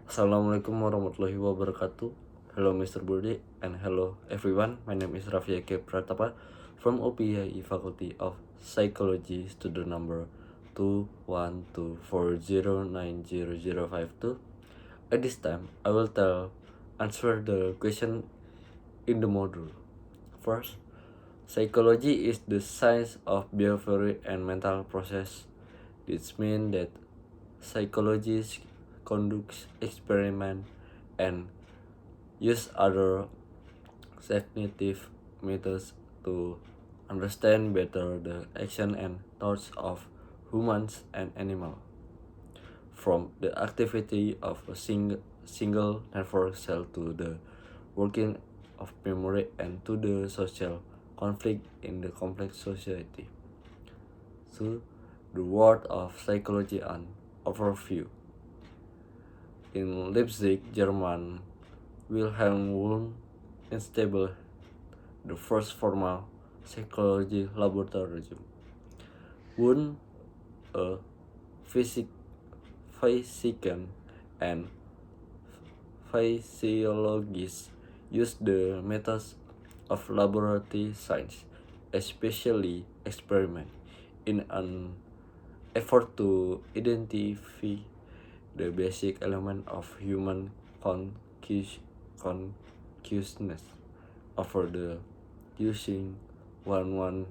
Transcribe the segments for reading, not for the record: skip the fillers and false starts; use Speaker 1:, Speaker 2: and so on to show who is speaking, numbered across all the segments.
Speaker 1: Assalamualaikum warahmatullahi wabarakatuh. Hello Mr. Burde and hello everyone. My name is Raffi Ake Pratapa from OPIE Faculty of Psychology, student number 21240900052. At this time, I will answer the question in the module. First, psychology is the science of behavior and mental process. This means that psychologists conduct experiments and use other cognitive methods to understand better the action and thoughts of humans and animals, from the activity of a single nervous cell to the working of memory and to the social conflict in the complex society. So, the word of psychology and overview. In Leipzig, German, Wilhelm Wundt established the first formal psychology laboratory. Wundt, a physician and physiologist, used the methods of laboratory science, especially experiment, in an effort to identify the basic element of human consciousness. Over the using 105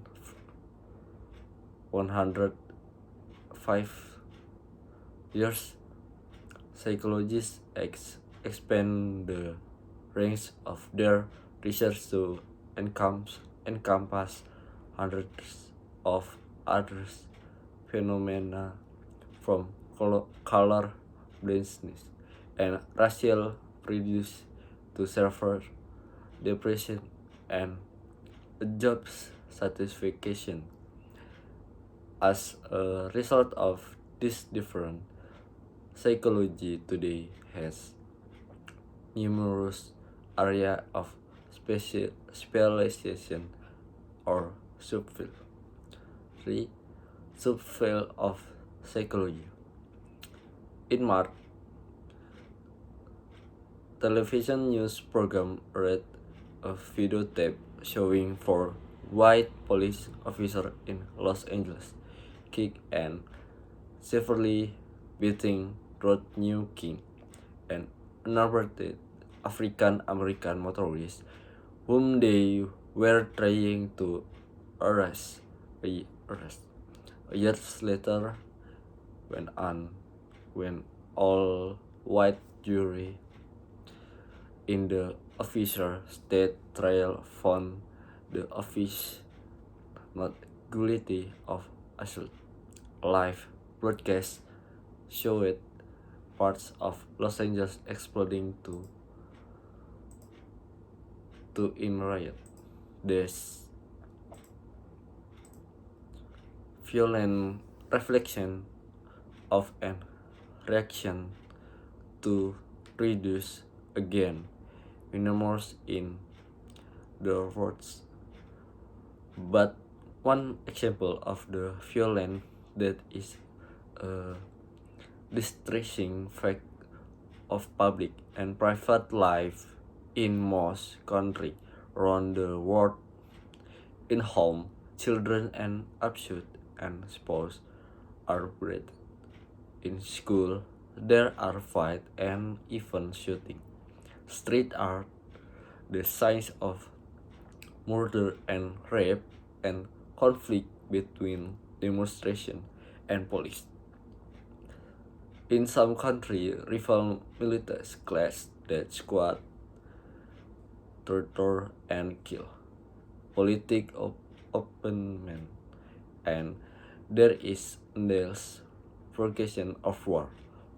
Speaker 1: years, psychologists expand the range of their research to encompass hundreds of other phenomena, from color blindness and racial prejudice to severe depression and job satisfaction. As a result of this different, psychology today has numerous areas of specialization or subfield. 3. Subfield of psychology. In March, television news program read a videotape showing four white police officers in Los Angeles kick and severely beating Rodney King, an unabated African American motorist whom they were trying to arrest. A year later, when all white jury in the officer state trial found the office not guilty of assault. Live broadcast showed parts of Los Angeles exploding to in riot. This violent reflection of an reaction to reduce again remorse in the words. But one example of the violence that is a distressing fact of public and private life in most countries around the world. In home, children and abused and spouse are bred. In school, there are fights and even shooting. Street art, the signs of murder and rape and conflict between demonstration and police. In some countries, rival militias clash that squad, torture and kill. Political opponent, and there is endless progression of war,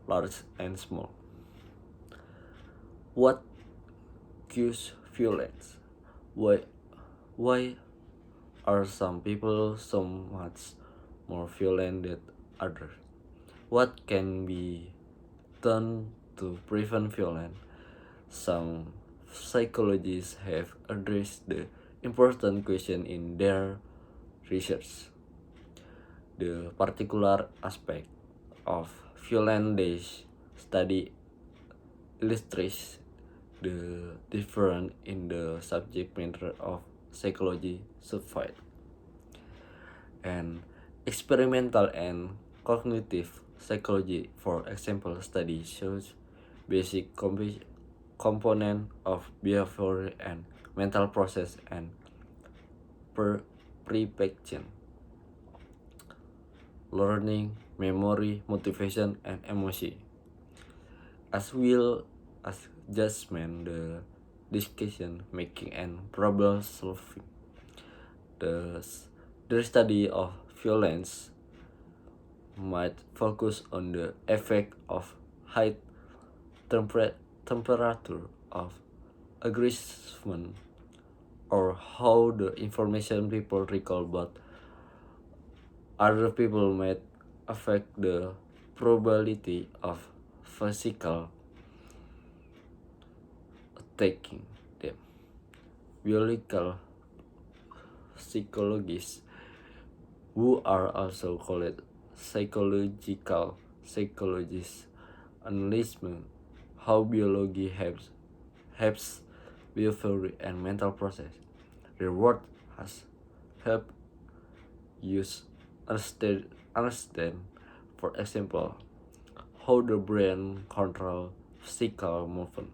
Speaker 1: large and small. What causes violence? Why why are some people so much more violent than others? What can be done to prevent violence? Some psychologists have addressed the important question in their research. The particular aspect of violence they study illustrates the difference in the subject matter of psychology subfield. And experimental and cognitive psychology, for example, study shows basic component of behavior and mental process and perception, learning, memory, motivation, and emotion, as well as judgment, the decision making, and problem solving. The, the study of violence might focus on the effect of high temperature of aggression, or how the information people recall about other people might affect the probability of physical attacking them. Biological psychologists, who are also called psychological psychologists, analyze how biology helps behavior and mental process. Their work has helped us understand, for example, how the brain controls physical movement,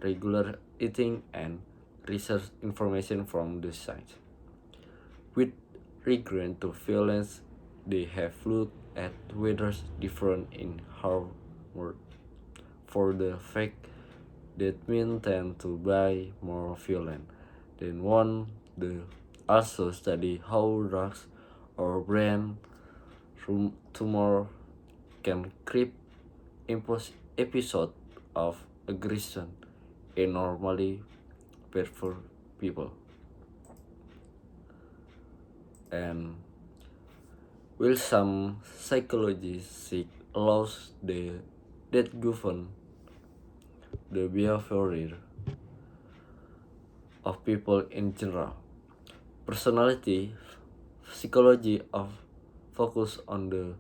Speaker 1: regular eating, and research information from the science. With regard to violence, they have looked at whether different in how work. For the fact that men tend to be more violent than one, they also study how drugs or brain tumor can create episode of aggression in normally peaceful people. And will some psychologists seek laws that govern the behavior of people in general? Personality psychology of focus on the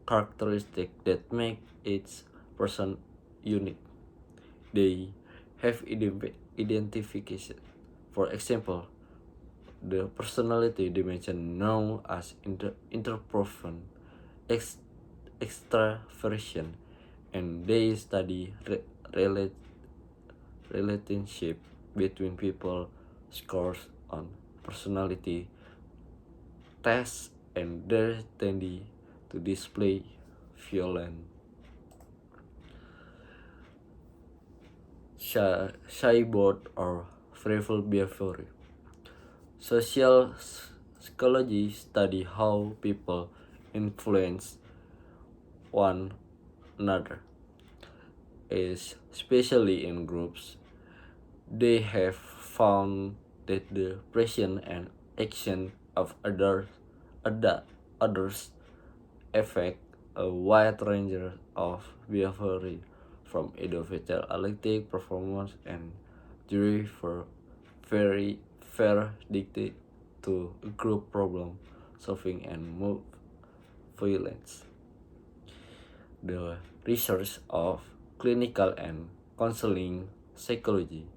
Speaker 1: characteristics that make each person unique. They have identification. For example, the personality dimension known as introversion, extraversion, and they study relationship between people, scores on personality tests, and their tendency to display violent, shy, or fearful behavior. Social psychology study how people influence one another, especially in groups. They have found that the presence and action of others affect a wide range of behavior, from individual athletic performance and jury for very verdicted to group problem solving and mob violence. The research of clinical and counseling psychology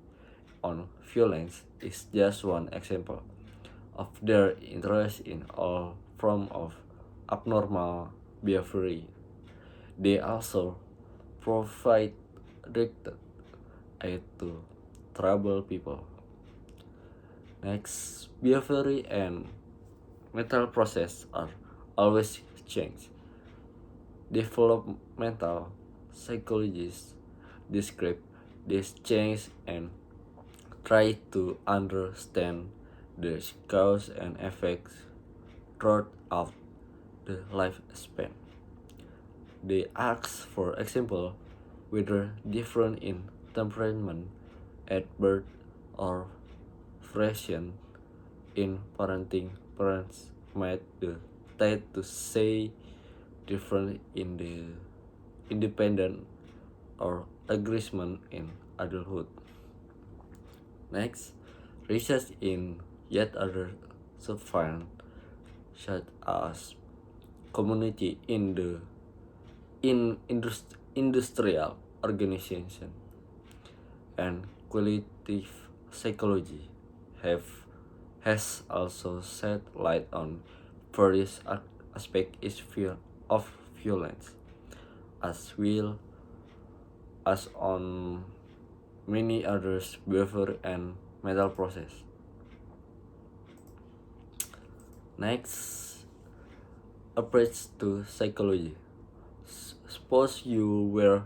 Speaker 1: on violence is just one example of their interest in all forms of abnormal behavior. They also provide directed aid to troubled people. Next, behavior and mental process are always change. Developmental psychologists describe this change and try to understand the cause and effects throughout the lifespan. They ask, for example, whether different in temperament at birth or freshen in parenting parents might tend to say different in the independent or agreement in adulthood. Next, research in yet other subfields such as community in industrial organization and qualitative psychology have has also shed light on various aspects of violence, as well as on many others behavior and mental process. Next, approach to psychology. Suppose you were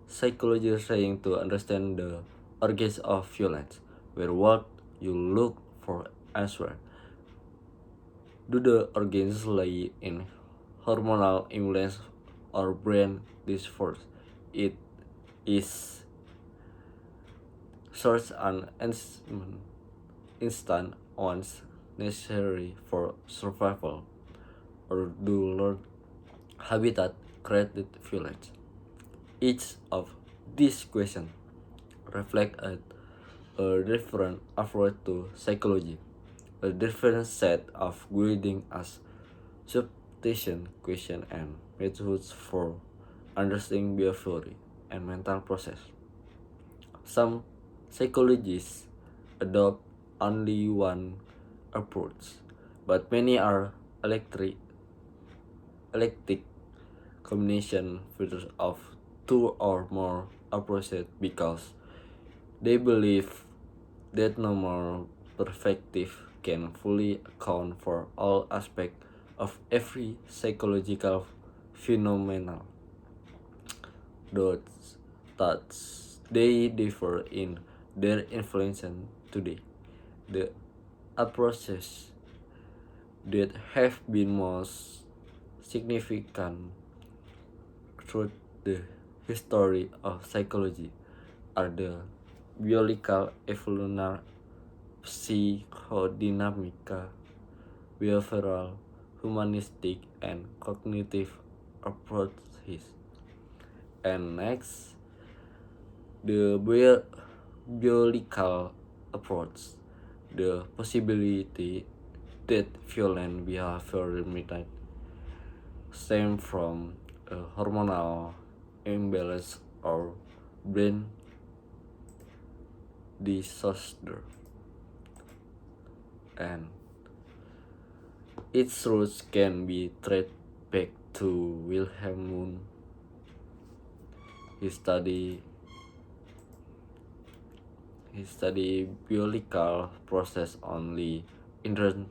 Speaker 1: psychologists trying to understand the origins of violence, where what you look for answer. Do the organs lie in hormonal imbalance or brain disorders? It is such an instant ones necessary for survival, or do learned habitat created violence? Each of these questions reflect a different approach to psychology, a different set of guiding us substitution question and methods for understanding behavior and mental process. Some psychologists adopt only one approach, but many are eclectic combination features of two or more approaches because they believe that no more perspective can fully account for all aspects of every psychological phenomenon. Those thoughts they differ in their influence today. The approaches that have been most significant through the history of psychology are the biological, evolutionary, psychodynamica, behavioral, humanistic, and cognitive approaches. And next, the biological approach, the possibility that violent behavior might stem from a hormonal imbalance or brain disorder, and its roots can be traced back to Wilhelm Wundt. He studied biological process only indirectly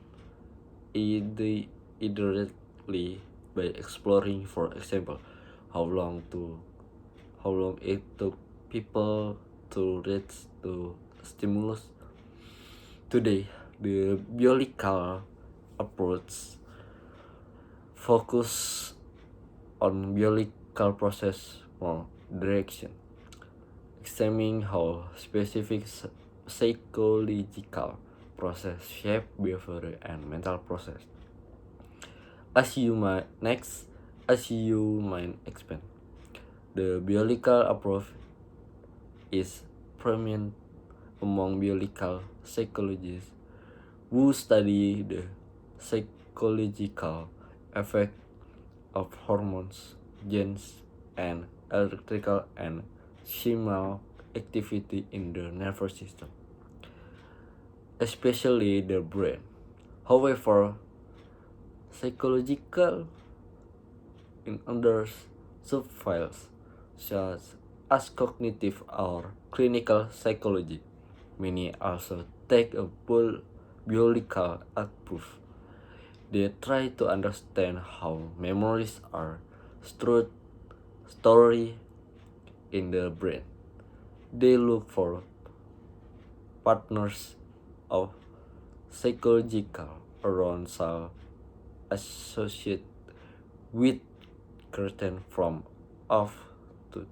Speaker 1: by exploring, for example, how long to how long it took people to reach to stimulus. Today, the biological approach focus on biological process more direction, examining how specific psychological process shape behavior and mental process. As you might expect, the biological approach is prominent among biological psychologists who study the psychological effect of hormones, genes, and electrical and chemical activity in the nervous system, especially the brain. However, psychological in other subfields, such as cognitive or clinical psychology, many also take a biological approach. They try to understand how memories are stored in the brain. They look for partners of psychological arousal associated with curtain from off to.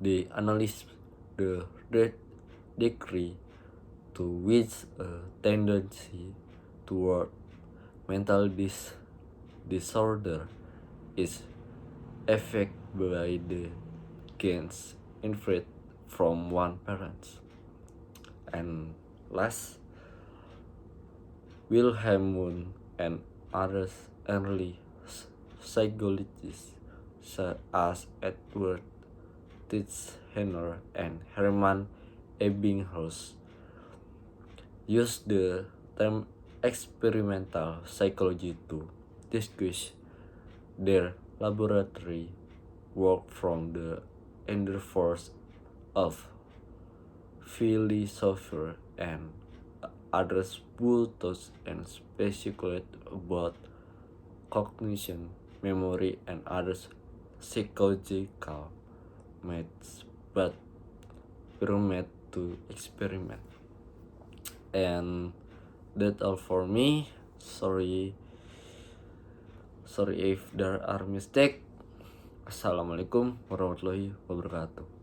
Speaker 1: They analyze the degree to which a tendency toward mental disorder is affected by the genes inferred from one parent. And last, Wilhelm Wundt and others early psychologists such as Edward Titchener and Hermann Ebbinghaus used the term experimental psychology to discuss their laboratory work from the endeavors of philosophers and others who thought and speculate about cognition, memory, and other psychological methods, but permit to experiment. And that's all for me. Sorry if there are mistake. Assalamualaikum warahmatullahi wabarakatuh.